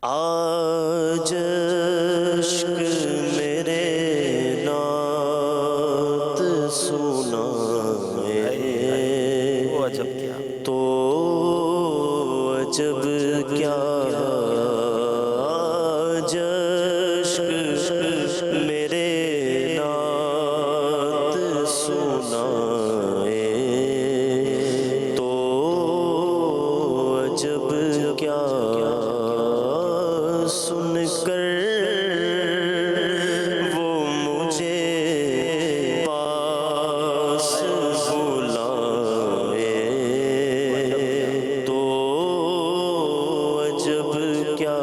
آج عشق میرے نعت سنائے تو عجب کیا آج عشق میرے نعت سنائے تو عجب کیا سن کر وہ مجھے پاس بلائے تو عجب کیا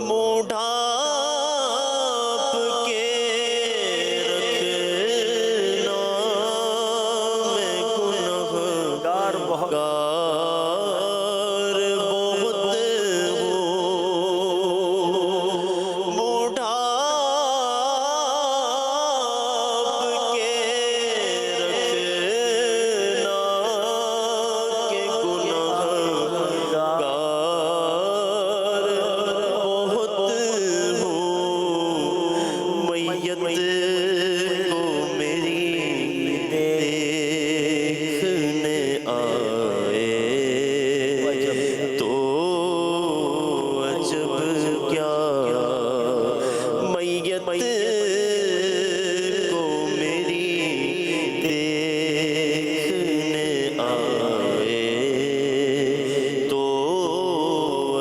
منہ ڈھانپ کے رکھنا میں گنہگار بہت کو میری دیکھنے آئے تو عجب کیا میت کو میری دیکھنے آئے تو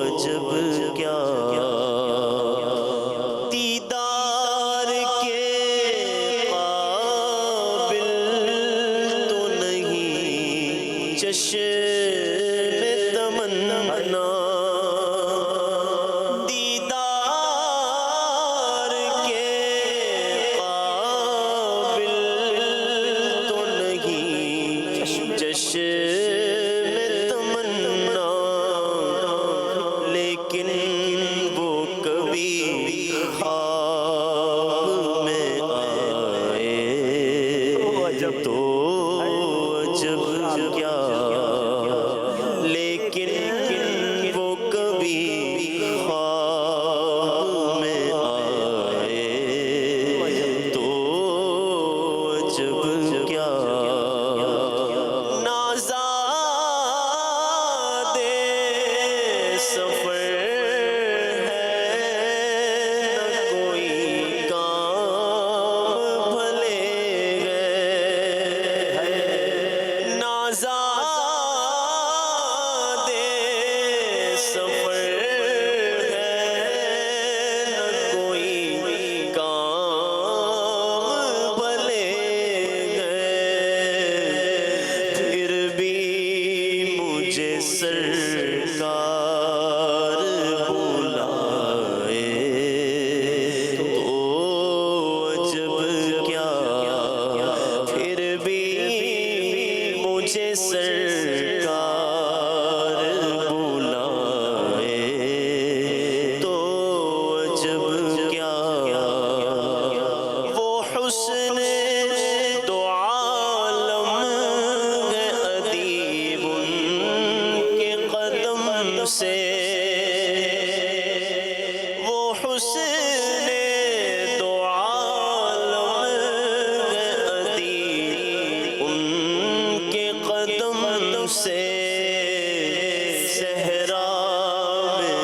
عجب کیا چشم تمنا دیدار کے قابل تو نہیں چشم تمنا لیکن وہ کبھی خواب میں آئے تو عجب کیا لیکن وہ کبھی خواب میں آئے تو عجب کیا نازادے سفر ہے نہ کوئی کام بھلے گئے نازادے سفر ہے نہ کوئی کام بھلے گئے پھر بھی مجھے سرکار بلائے تو عجب کیا پھر بھی مجھے سرکار بلائے تو عجب کیا وہ حسن دو عالم ہے ادیب ان کے قدم سے وہ حسن دو عالم ہے ادیب ان کے قدم سے صحرا میں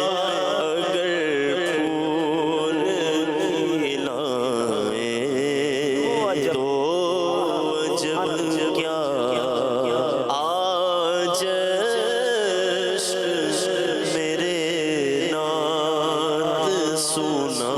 اگر پھول ہلائیں تو عجب کیا آج عشق میرے نعت سنا